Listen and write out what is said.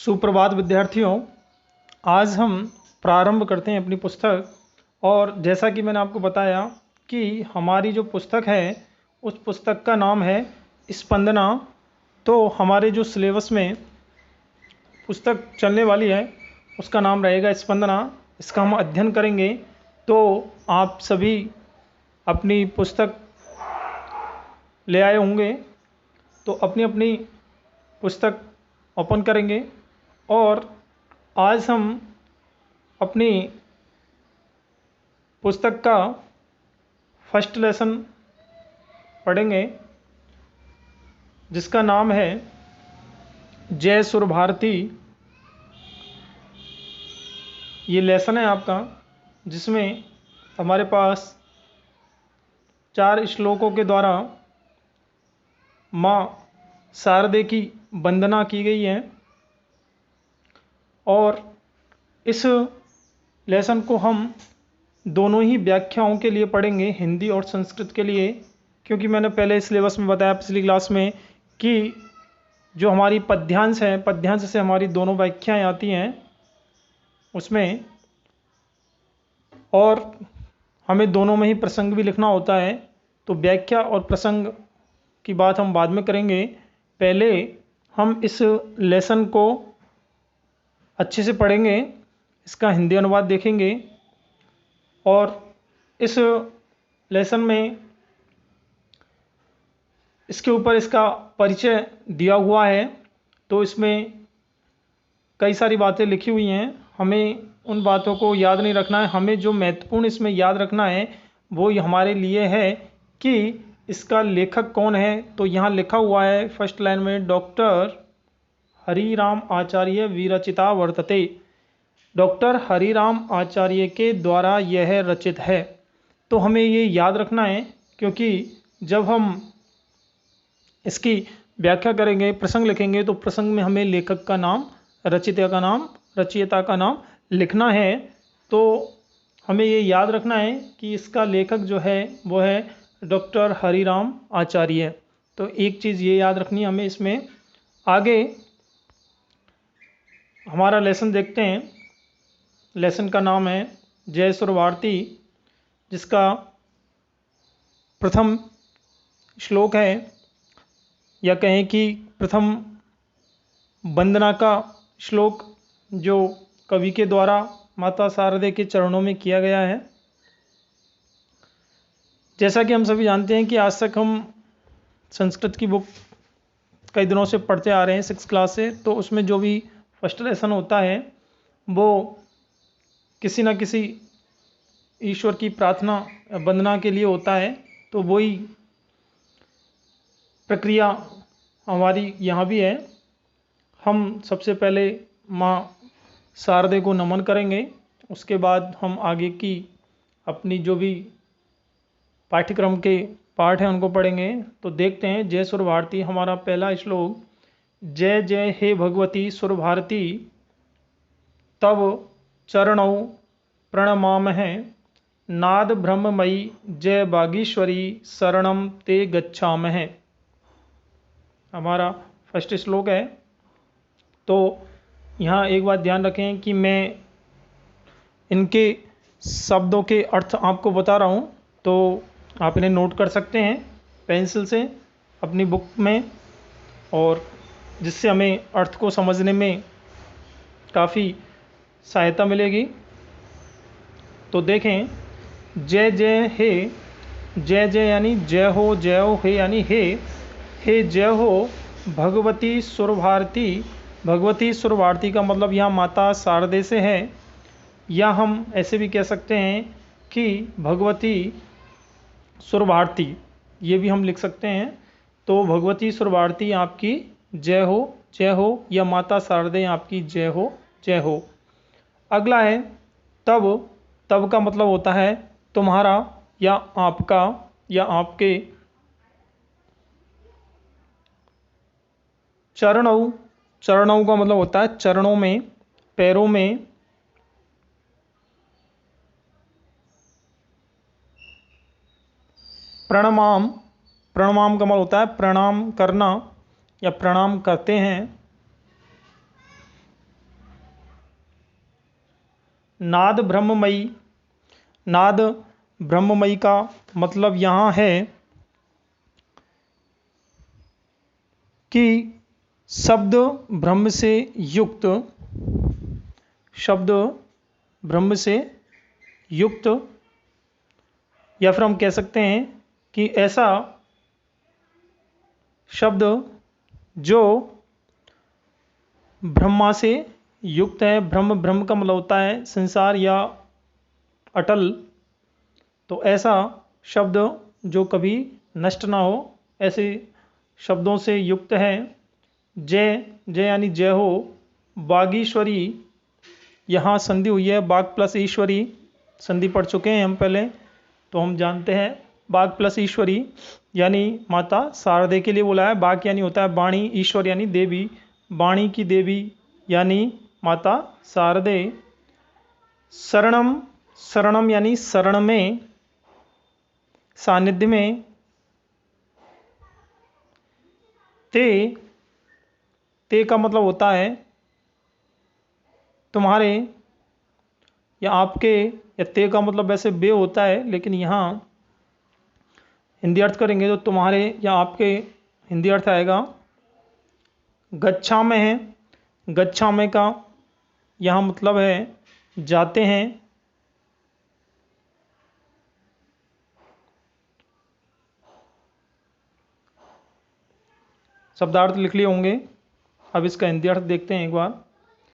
सुप्रभात विद्यार्थियों। आज हम प्रारंभ करते हैं अपनी पुस्तक। और जैसा कि मैंने आपको बताया कि हमारी जो पुस्तक है उस पुस्तक का नाम है स्पंदना। तो हमारे जो सिलेबस में पुस्तक चलने वाली है उसका नाम रहेगा स्पंदना। इसका हम अध्ययन करेंगे। तो आप सभी अपनी पुस्तक ले आए होंगे, तो अपनी अपनी पुस्तक ओपन करेंगे और आज हम अपनी पुस्तक का फर्स्ट लेसन पढ़ेंगे जिसका नाम है जय सुर भारती। ये लेसन है आपका, जिसमें हमारे पास 4 श्लोकों के द्वारा माँ शारदे की वंदना की गई है। और इस लेसन को हम दोनों ही व्याख्याओं के लिए पढ़ेंगे, हिंदी और संस्कृत के लिए। क्योंकि मैंने पहले सिलेबस में बताया पिछली क्लास में कि जो हमारी पद्यांश है, पद्यांश से हमारी दोनों व्याख्याएं आती हैं उसमें, और हमें दोनों में ही प्रसंग भी लिखना होता है। तो व्याख्या और प्रसंग की बात हम बाद में करेंगे। पहले हम इस लेसन को अच्छे से पढ़ेंगे, इसका हिंदी अनुवाद देखेंगे और इस लेसन में इसके ऊपर इसका परिचय दिया हुआ है। तो इसमें कई सारी बातें लिखी हुई हैं, हमें उन बातों को याद नहीं रखना है। हमें जो महत्वपूर्ण इसमें याद रखना है वो हमारे लिए है कि इसका लेखक कौन है। तो यहाँ लिखा हुआ है फर्स्ट लाइन में, डॉक्टर हरिराम आचार्य विरचिता वर्तते। डॉक्टर हरिराम आचार्य के द्वारा यह रचित है। तो हमें ये याद रखना है, क्योंकि जब हम इसकी व्याख्या करेंगे, प्रसंग लिखेंगे, तो प्रसंग में हमें लेखक का नाम, रचयिता का नाम लिखना है। तो हमें ये याद रखना है कि इसका लेखक जो है वो है डॉक्टर हरिराम आचार्य। तो एक चीज़ ये याद रखनी है हमें इसमें। आगे हमारा लेसन देखते हैं। लेसन का नाम है जय सुर भारती, जिसका प्रथम श्लोक है, या कहें कि प्रथम वंदना का श्लोक जो कवि के द्वारा माता शारदे के चरणों में किया गया है। जैसा कि हम सभी जानते हैं कि आज तक हम संस्कृत की बुक कई दिनों से पढ़ते आ रहे हैं, 6 क्लास से। तो उसमें जो भी फर्स्ट लेसन होता है वो किसी न किसी ईश्वर की प्रार्थना वंदना के लिए होता है। तो वही प्रक्रिया हमारी यहाँ भी है। हम सबसे पहले माँ शारदे को नमन करेंगे, उसके बाद हम आगे की अपनी जो भी पाठ्यक्रम के पाठ हैं उनको पढ़ेंगे। तो देखते हैं जय सुर भारती। हमारा पहला श्लोक, जय जय हे भगवती सुर भारती, तब चरणौ प्रणमामहे, नाद ब्रह्ममयी जय बागीश्वरी, शरणम ते गच्छामहे। हमारा फर्स्ट श्लोक है। तो यहाँ एक बात ध्यान रखें कि मैं इनके शब्दों के अर्थ आपको बता रहा हूँ, तो आप इन्हें नोट कर सकते हैं पेंसिल से अपनी बुक में, और जिससे हमें अर्थ को समझने में काफ़ी सहायता मिलेगी। तो देखें, जय जय हे, जय जय यानी जय हो, जय हो, हे यानी हे जय हो भगवती सुर भारती। भगवती सुर भारती का मतलब यहाँ माता शारदे से है, या हम ऐसे भी कह सकते हैं कि भगवती सुर भारती, ये भी हम लिख सकते हैं। तो भगवती सुर भारती आपकी जय हो, या माता शारदे आपकी जय हो, जय हो। अगला है तब। तब का मतलब होता है तुम्हारा या आपका या आपके। चरणौ, चरणौ का मतलब होता है चरणों में, पैरों में। प्रणमाम, प्रणमाम का मतलब होता है प्रणाम करना या प्रणाम करते हैं। नाद ब्रह्ममयी। नाद ब्रह्ममयी का मतलब यहाँ है कि शब्द ब्रह्म से युक्त, शब्द ब्रह्म से युक्त, या फिर हम कह सकते हैं कि ऐसा शब्द जो ब्रह्मा से युक्त है। ब्रह्म, ब्रह्म का मतलब होता है संसार या अटल। तो ऐसा शब्द जो कभी नष्ट ना हो, ऐसे शब्दों से युक्त है। जय, जय यानी जय हो। बागीश्वरी, यहाँ संधि हुई है, बाग प्लस ईश्वरी, संधि पढ़ चुके हैं हम पहले, तो हम जानते हैं बाग प्लस ईश्वरी यानी माता शारदे के लिए बोला है। बाग यानी होता है वाणी, ईश्वर यानी देवी, वाणी की देवी यानी माता शारदे। शरणम, शरणम यानी शरण में, सानिध्य में। ते, ते का मतलब होता है तुम्हारे या आपके, या ते का मतलब वैसे बे होता है, लेकिन यहाँ हिंदी अर्थ करेंगे तो तुम्हारे या आपके हिंदी अर्थ आएगा। गच्छा में है, गच्छा में का यहाँ मतलब है जाते हैं। शब्दार्थ लिख लिए होंगे, अब इसका हिंदी अर्थ देखते हैं एक बार।